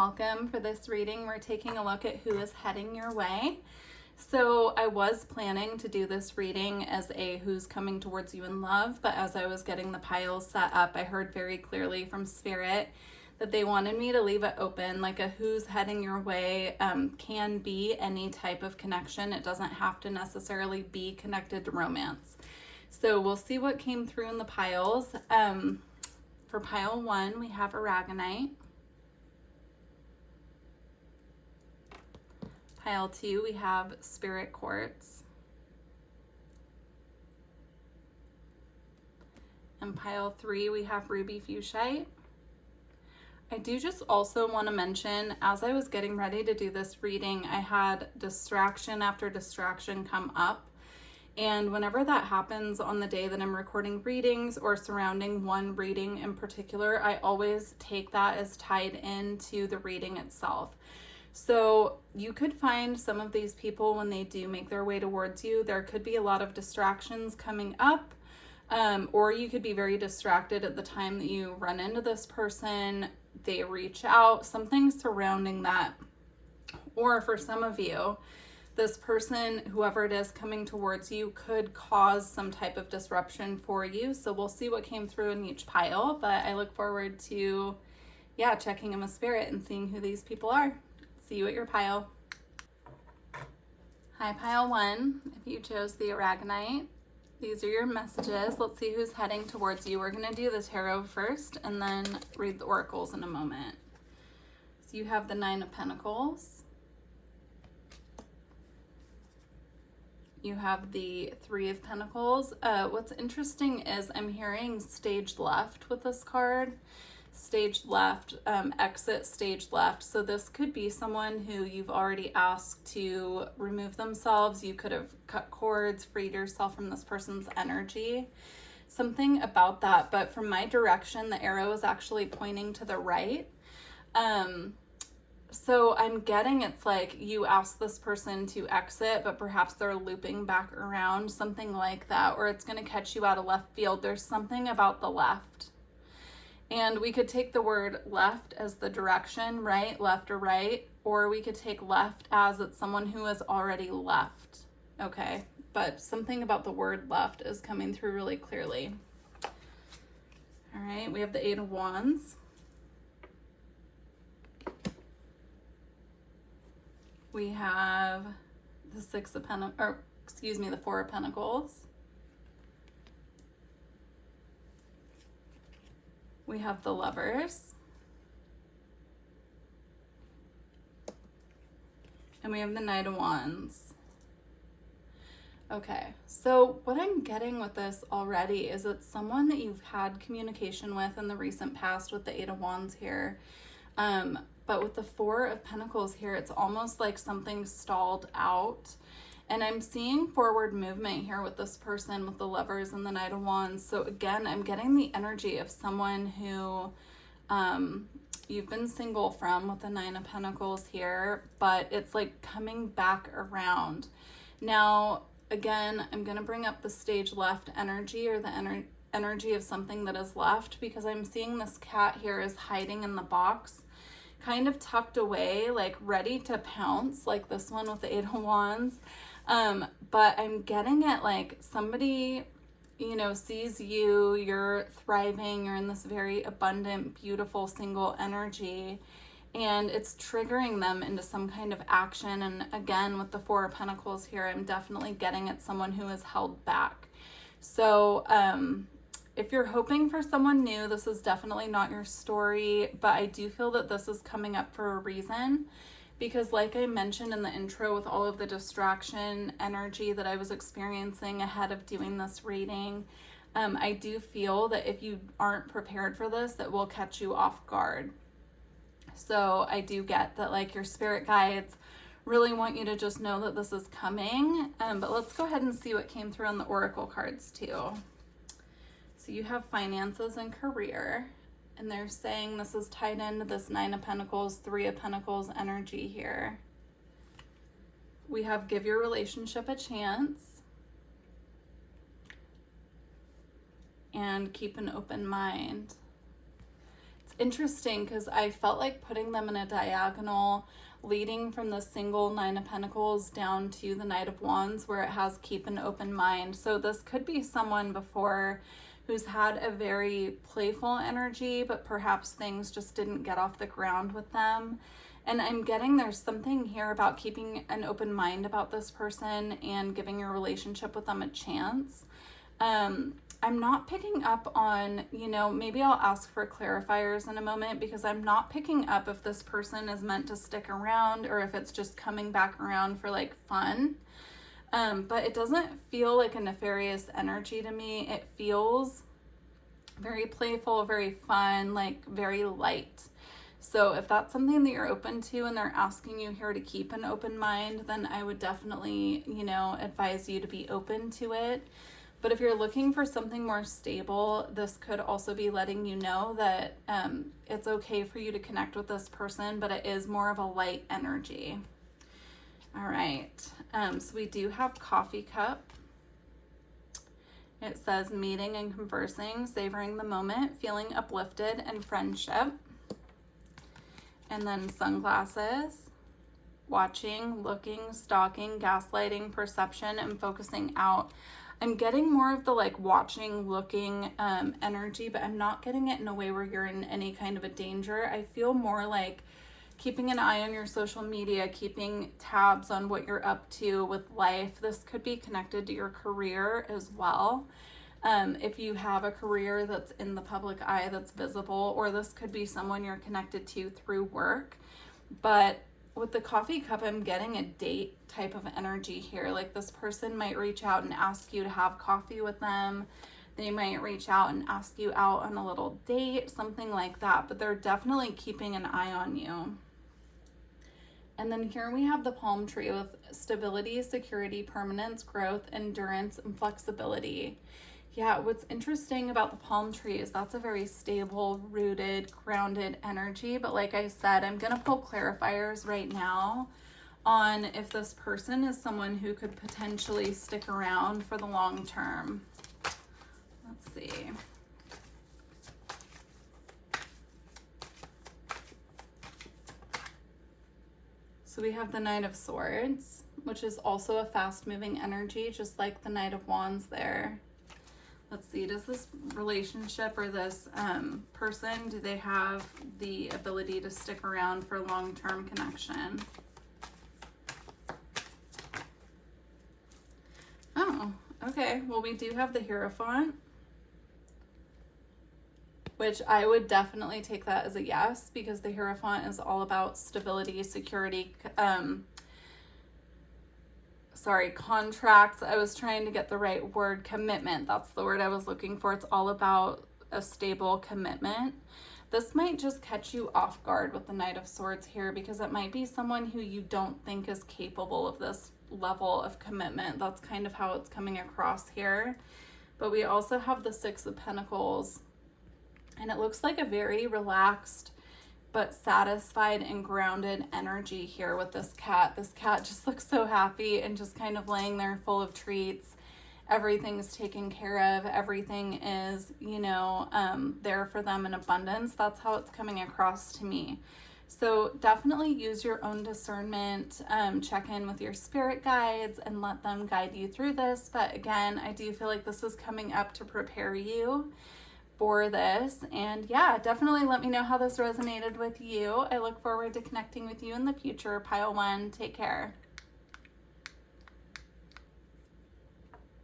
welcome. For this reading, we're taking a look at who is heading your way. So I was planning to do this reading as a who's coming towards you in love, but as I was getting the piles set up, I heard very clearly from Spirit that they wanted me to leave it open, like a who's heading your way can be any type of connection. It doesn't have to necessarily be connected to romance. So we'll see what came through in the piles. For pile 1, we have aragonite. Pile 2, we have spirit quartz. And pile 3, we have ruby fuchsite. I do just also want to mention, as I was getting ready to do this reading, I had distraction after distraction come up. And whenever that happens on the day that I'm recording readings or surrounding one reading in particular, I always take that as tied into the reading itself. So you could find some of these people when they do make their way towards you, there could be a lot of distractions coming up, or you could be very distracted at the time that you run into this person, they reach out, something surrounding that. Or for some of you, this person, whoever it is coming towards you, could cause some type of disruption for you. So we'll see what came through in each pile, but I look forward to, checking in with Spirit and seeing who these people are. See you at your pile. Hi, pile 1. If you chose the aragonite, these are your messages. Let's see who's heading towards you. We're going to do the tarot first and then read the oracles in a moment. So you have the 9 of Pentacles. You have the 3 of Pentacles. What's interesting is I'm hearing stage left with this card. Stage left, exit stage left. So this could be someone who you've already asked to remove themselves. You could have cut cords, freed yourself from this person's energy. Something about that. But from my direction, the arrow is actually pointing to the right. So I'm getting it's like you asked this person to exit, but perhaps they're looping back around, something like that, or it's going to catch you out of left field. There's something about the left. And we could take the word left as the direction, right, left or right, or we could take left as it's someone who has already left. Okay, but something about the word left is coming through really clearly. All right, we have the 8 of Wands. We have the 6 of Pentacles, the 4 of Pentacles. We have the Lovers. And we have the Knight of Wands. Okay, so what I'm getting with this already is it's someone that you've had communication with in the recent past with the 8 of Wands here. But with the 4 of Pentacles here, it's almost like something stalled out. And I'm seeing forward movement here with this person, with the Lovers and the Knight of Wands. So again, I'm getting the energy of someone who you've been single from with the 9 of Pentacles here, but it's like coming back around. Now, again, I'm going to bring up the stage left energy, or the energy of something that is left, because I'm seeing this cat here is hiding in the box, kind of tucked away, like ready to pounce, like this one with the 8 of Wands. But I'm getting it like somebody, sees you, you're thriving, you're in this very abundant, beautiful, single energy, and it's triggering them into some kind of action. And again, with the 4 of Pentacles here, I'm definitely getting at someone who is held back. So, if you're hoping for someone new, this is definitely not your story, but I do feel that this is coming up for a reason, because like I mentioned in the intro, with all of the distraction energy that I was experiencing ahead of doing this reading, I do feel that if you aren't prepared for this, it will catch you off guard. So I do get that, like, your spirit guides really want you to just know that this is coming. But let's go ahead and see what came through on the oracle cards too. So you have finances and career, and they're saying this is tied into this 9 of Pentacles, 3 of Pentacles energy here. We have give your relationship a chance and keep an open mind. It's interesting because I felt like putting them in a diagonal leading from the single Nine of Pentacles down to the Knight of Wands, where it has keep an open mind. So this could be someone before who's had a very playful energy, but perhaps things just didn't get off the ground with them. And I'm getting there's something here about keeping an open mind about this person and giving your relationship with them a chance. I'm not picking up on, you know, maybe I'll ask for clarifiers in a moment, because I'm not picking up if this person is meant to stick around or if it's just coming back around for like fun. But it doesn't feel like a nefarious energy to me. It feels very playful, very fun, like very light. So if that's something that you're open to and they're asking you here to keep an open mind, then I would definitely, you know, advise you to be open to it. But if you're looking for something more stable, this could also be letting you know that it's okay for you to connect with this person, but it is more of a light energy. All right, so we do have Coffee Cup. It says meeting and conversing, savoring the moment, feeling uplifted, and friendship. And then Sunglasses, watching, looking, stalking, gaslighting, perception, and focusing out. I'm getting more of the like watching, looking energy, but I'm not getting it in a way where you're in any kind of a danger. I feel more like keeping an eye on your social media, keeping tabs on what you're up to with life. This could be connected to your career as well. If you have a career that's in the public eye, that's visible, or this could be someone you're connected to through work. But with the Coffee Cup, I'm getting a date type of energy here. Like this person might reach out and ask you to have coffee with them. They might reach out and ask you out on a little date, something like that. But they're definitely keeping an eye on you. And then here we have the palm tree with stability, security, permanence, growth, endurance, and flexibility. Yeah, what's interesting about the palm tree is that's a very stable, rooted, grounded energy. But like I said, I'm going to pull clarifiers right now on if this person is someone who could potentially stick around for the long term. Let's see. So we have the Knight of Swords, which is also a fast-moving energy, just like the Knight of Wands there. Let's see, does this relationship or this person, do they have the ability to stick around for long-term connection? Oh, okay. Well, we do have the Hierophant, which I would definitely take that as a yes, because the Hierophant is all about stability, security, contracts. I was trying to get the right word. Commitment. That's the word I was looking for. It's all about a stable commitment. This might just catch you off guard with the Knight of Swords here, because it might be someone who you don't think is capable of this level of commitment. That's kind of how it's coming across here. But we also have the Six of Pentacles, and it looks like a very relaxed but satisfied and grounded energy here with this cat. This cat just looks so happy and just kind of laying there full of treats. Everything's taken care of. Everything is, you know, there for them in abundance. That's how it's coming across to me. So definitely use your own discernment, check in with your spirit guides and let them guide you through this. But again, I do feel like this is coming up to prepare you for this. And yeah, definitely let me know how this resonated with you. I look forward to connecting with you in the future. Pile 1, take care.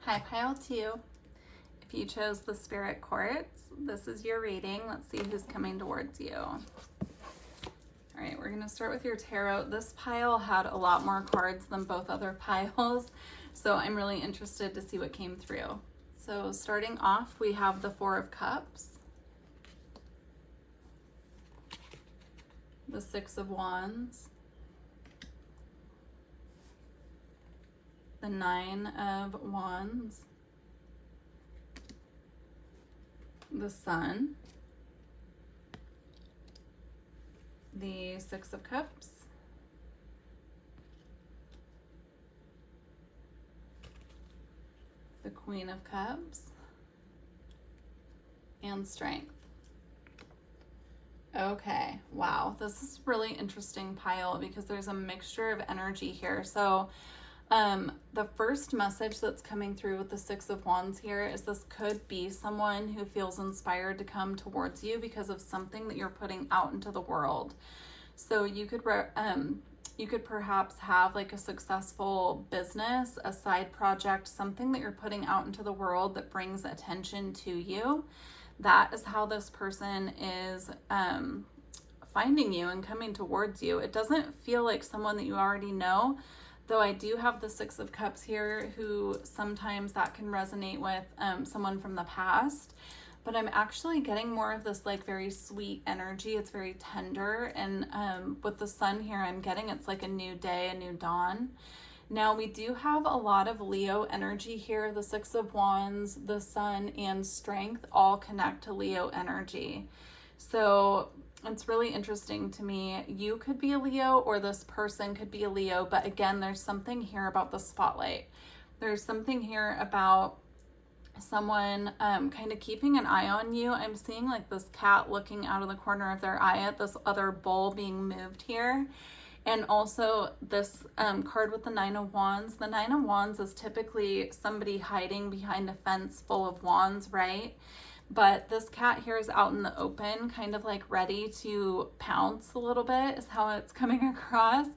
Hi, Pile 2. If you chose the Spirit Quartz, this is your reading. Let's see who's coming towards you. All right, we're gonna start with your tarot. This pile had a lot more cards than both other piles, so I'm really interested to see what came through. So starting off, we have the Four of Cups, the Six of Wands, the Nine of Wands, the Sun, the Six of Cups, the Queen of Cups, and Strength. Okay, wow. This is really interesting pile because there's a mixture of energy here. So, the first message that's coming through with the Six of Wands here is this could be someone who feels inspired to come towards you because of something that you're putting out into the world. So you could perhaps have like a successful business, a side project, something that you're putting out into the world that brings attention to you. That is how this person is finding you and coming towards you. It doesn't feel like someone that you already know, though I do have the Six of Cups here, who sometimes that can resonate with someone from the past. But I'm actually getting more of this like very sweet energy. It's very tender. And with the sun here, I'm getting it's like a new day, a new dawn. Now we do have a lot of Leo energy here. The Six of Wands, the sun, and strength all connect to Leo energy. So it's really interesting to me. You could be a Leo or this person could be a Leo. But again, there's something here about the spotlight. There's something here about someone kind of keeping an eye on you. I'm seeing like this cat looking out of the corner of their eye at this other bowl being moved here. And also this card with the Nine of Wands. The Nine of Wands is typically somebody hiding behind a fence full of wands, right? But this cat here is out in the open, kind of like ready to pounce a little bit is how it's coming across.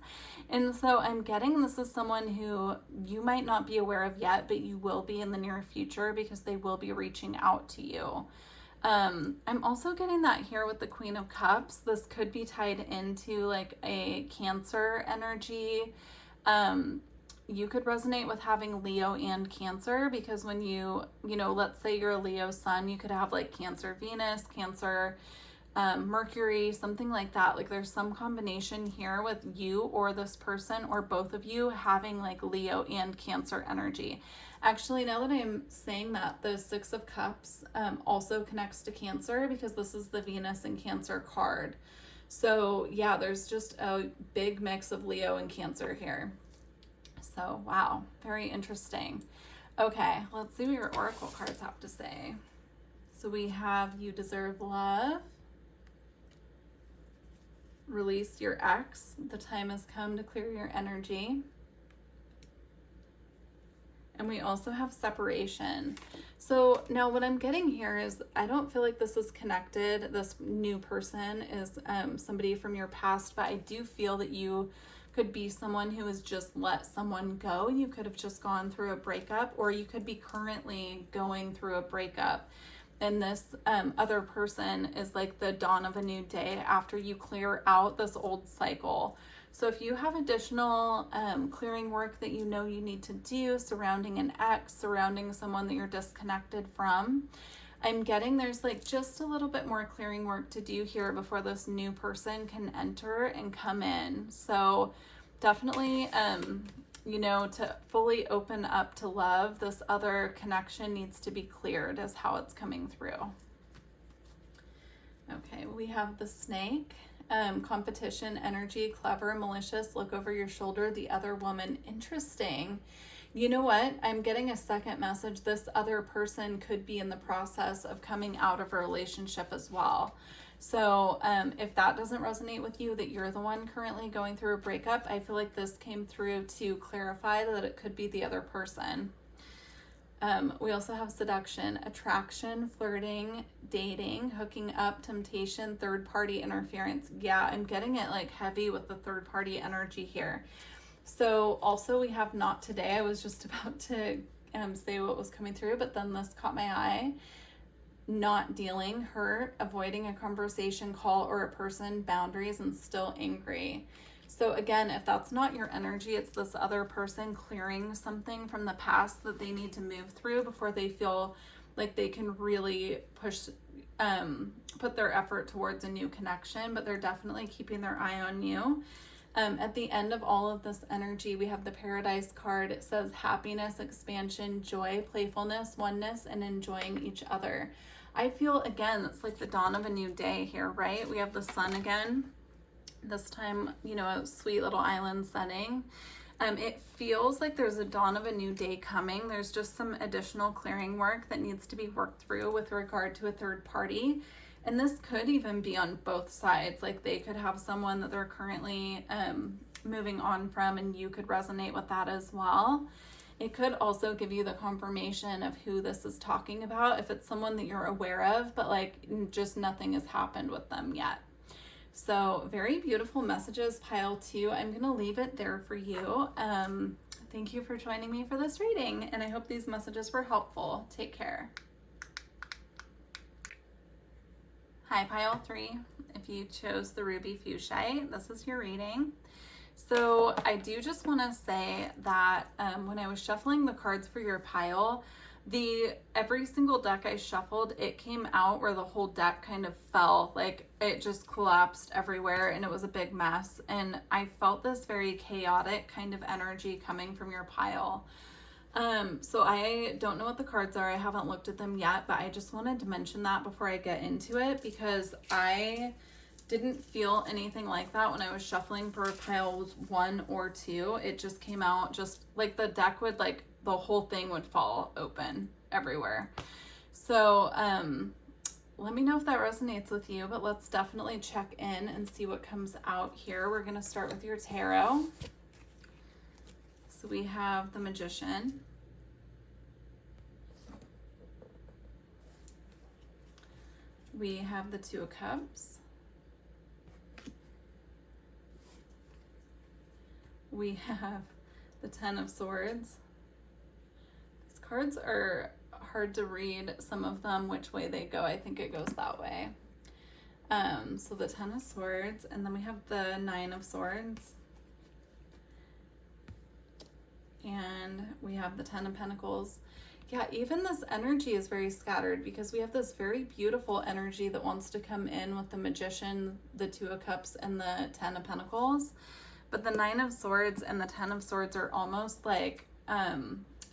And so I'm getting this is someone who you might not be aware of yet, but you will be in the near future because they will be reaching out to you. I'm also getting that here with the Queen of Cups. This could be tied into like a Cancer energy. You could resonate with having Leo and Cancer because when let's say you're a Leo sun, you could have like Cancer Venus, Cancer Mercury, something like that. Like there's some combination here with you or this person or both of you having like Leo and Cancer energy. Actually, now that I'm saying that, the Six of Cups also connects to Cancer because this is the Venus and Cancer card. So yeah, there's just a big mix of Leo and Cancer here. So wow, very interesting. Okay, let's see what your oracle cards have to say. So we have you deserve love. Release your ex. The time has come to clear your energy. And we also have separation. So now what I'm getting here is I don't feel like this is connected. This new person is somebody from your past, but I do feel that you could be someone who has just let someone go. You could have just gone through a breakup, or you could be currently going through a breakup. And this other person is like the dawn of a new day after you clear out this old cycle. So if you have additional clearing work that you know you need to do surrounding an ex, surrounding someone that you're disconnected from, I'm getting there's like just a little bit more clearing work to do here before this new person can enter and come in. So definitely, to fully open up to love, this other connection needs to be cleared is how it's coming through. Okay, we have the snake. Competition, energy, clever, malicious, look over your shoulder, the other woman. Interesting. You know what? I'm getting a second message. This other person could be in the process of coming out of a relationship as well. So if that doesn't resonate with you, that you're the one currently going through a breakup, I feel like this came through to clarify that it could be the other person. We also have seduction, attraction, flirting, dating, hooking up, temptation, third-party interference. Yeah, I'm getting it like heavy with the third-party energy here. So also we have not today. I was just about to say what was coming through, but then this caught my eye. Not dealing, hurt, avoiding a conversation, call, or a person, boundaries, and still angry. So again, if that's not your energy, it's this other person clearing something from the past that they need to move through before they feel like they can really put their effort towards a new connection, but they're definitely keeping their eye on you. At the end of all of this energy, we have the Paradise card. It says happiness, expansion, joy, playfulness, oneness, and enjoying each other. I feel, again, it's like the dawn of a new day here, right? We have the sun again. This time, a sweet little island setting. It feels like there's a dawn of a new day coming. There's just some additional clearing work that needs to be worked through with regard to a third party. And this could even be on both sides. Like they could have someone that they're currently moving on from, and you could resonate with that as well. It could also give you the confirmation of who this is talking about, if it's someone that you're aware of, but like just nothing has happened with them yet. So very beautiful messages, pile 2. I'm going to leave it there for you. Thank you for joining me for this reading, and I hope these messages were helpful. Take care. Hi, pile 3. If you chose the Ruby Fuchsia, this is your reading. So I do just want to say that when I was shuffling the cards for your pile, every single deck I shuffled, it came out where the whole deck kind of fell, like it just collapsed everywhere, and it was a big mess. And I felt this very chaotic kind of energy coming from your pile. So I don't know what the cards are. I haven't looked at them yet, but I just wanted to mention that before I get into it, because I didn't feel anything like that when I was shuffling for piles 1 or 2. It just came out just like the deck would, like the whole thing would fall open everywhere. So let me know if that resonates with you, but let's definitely check in and see what comes out here. We're going to start with your tarot. So we have the Magician. We have the Two of Cups. We have the Ten of Swords. These cards are hard to read, some of them, which way they go. I think it goes that way. So the Ten of Swords, and then we have the Nine of Swords. And we have the Ten of Pentacles. Yeah, even this energy is very scattered, because we have this very beautiful energy that wants to come in with the Magician, the Two of Cups, and the Ten of Pentacles. But the Nine of Swords and the Ten of Swords are almost like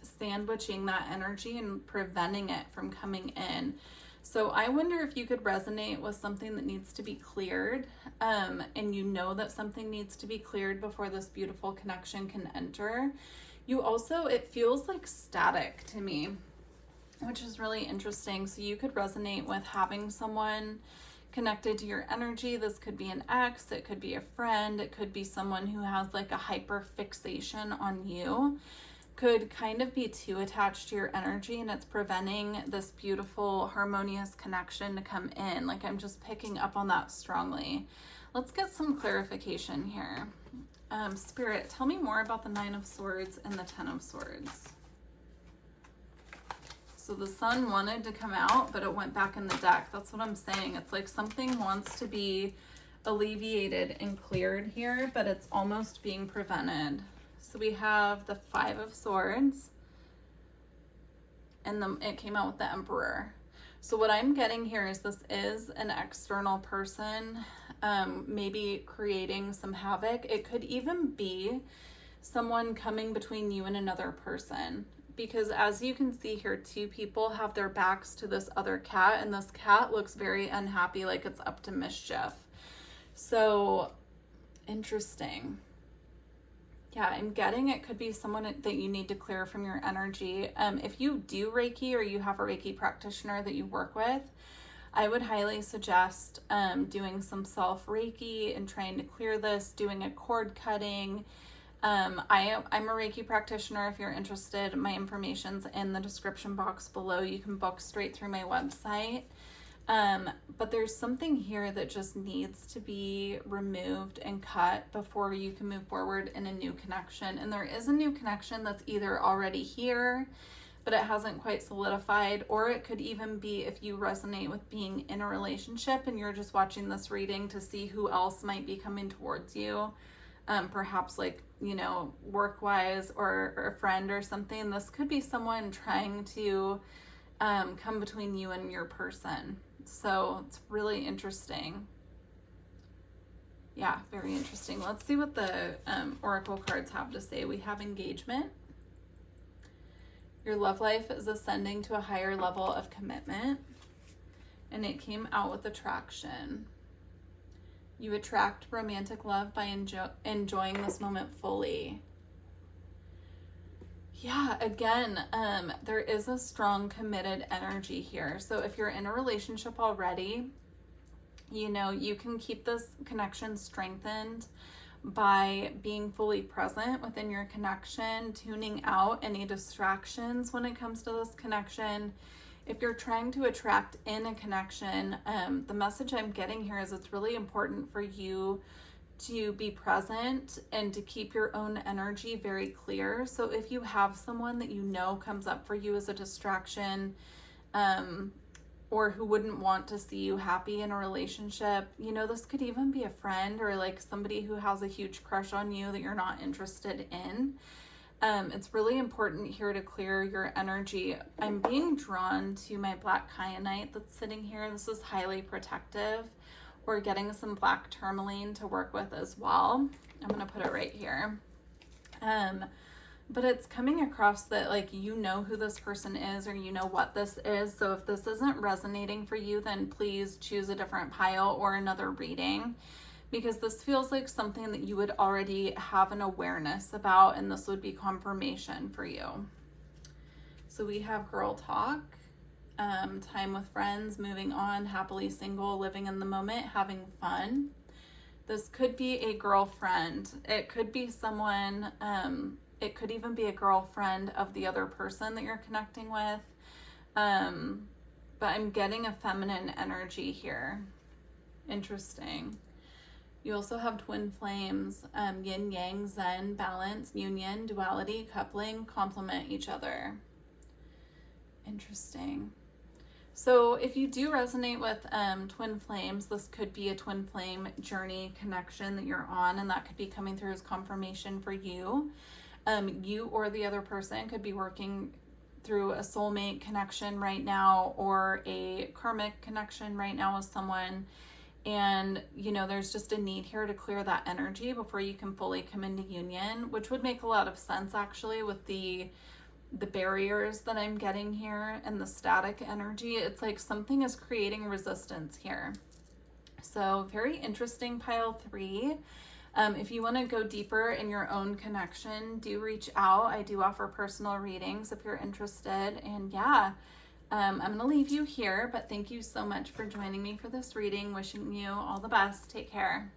sandwiching that energy and preventing it from coming in. So I wonder if you could resonate with something that needs to be cleared, and you know that something needs to be cleared before this beautiful connection can enter. You also, it feels like static to me, which is really interesting. So you could resonate with having someone connected to your energy. This could be an ex, it could be a friend, it could be someone who has like a hyper fixation on you, could kind of be too attached to your energy, and it's preventing this beautiful harmonious connection to come in. Like I'm just picking up on that strongly. Let's get some clarification here. Spirit, tell me more about the Nine of Swords and the Ten of Swords. So the Sun wanted to come out, but it went back in the deck. That's what I'm saying. It's like something wants to be alleviated and cleared here, but it's almost being prevented. So we have the Five of Swords, and it came out with the Emperor. So what I'm getting here is this is an external person, maybe creating some havoc. It could even be someone coming between you and another person, because as you can see here, 2 people have their backs to this other cat, and this cat looks very unhappy, like it's up to mischief. So interesting. Yeah, I'm getting it could be someone that you need to clear from your energy. If you do Reiki, or you have a Reiki practitioner that you work with, I would highly suggest doing some self-Reiki and trying to clear this, doing a cord cutting. I'm a Reiki practitioner. If you're interested, my information's in the description box below. You can book straight through my website. But there's something here that just needs to be removed and cut before you can move forward in a new connection. And there is a new connection that's either already here, but it hasn't quite solidified, or it could even be if you resonate with being in a relationship and you're just watching this reading to see who else might be coming towards you. Perhaps like, you know, work-wise, or a friend or something. This could be someone trying to come between you and your person. So it's really interesting. Yeah, very interesting. Let's see what the oracle cards have to say. We have engagement. Your love life is ascending to a higher level of commitment. And it came out with attraction. You attract romantic love by enjoying this moment fully. Yeah, again, there is a strong committed energy here. So if you're in a relationship already, You know, you can keep this connection strengthened by being fully present within your connection, tuning out any distractions when it comes to this connection. If you're trying to attract in a connection, the message I'm getting here is it's really important for you to be present and to keep your own energy very clear. So if you have someone that you know comes up for you as a distraction, or who wouldn't want to see you happy in a relationship, you know, this could even be a friend or like somebody who has a huge crush on you that you're not interested in. It's really important here to clear your energy. I'm being drawn to my black kyanite that's sitting here. This is highly protective. We're getting some black tourmaline to work with as well. I'm going to put it right here. But it's coming across that, like, you know who this person is, or you know what this is. So if this isn't resonating for you, then please choose a different pile or another reading, because this feels like something that you would already have an awareness about, and this would be confirmation for you. So we have girl talk, time with friends, moving on, happily single, living in the moment, having fun. This could be a girlfriend. It could be someone, it could even be a girlfriend of the other person that you're connecting with. But I'm getting a feminine energy here. Interesting. You also have twin flames, yin, yang, zen, balance, union, duality, coupling, complement each other. Interesting. So if you do resonate with twin flames, this could be a twin flame journey connection that you're on, and that could be coming through as confirmation for you. You or the other person could be working through a soulmate connection right now, or a karmic connection right now with someone. And, you know, there's just a need here to clear that energy before you can fully come into union, which would make a lot of sense actually with the barriers that I'm getting here and the static energy. It's like something is creating resistance here. So very interesting, pile 3. If you want to go deeper in your own connection, do reach out. I do offer personal readings if you're interested. And yeah, I'm going to leave you here, but thank you so much for joining me for this reading. Wishing you all the best. Take care.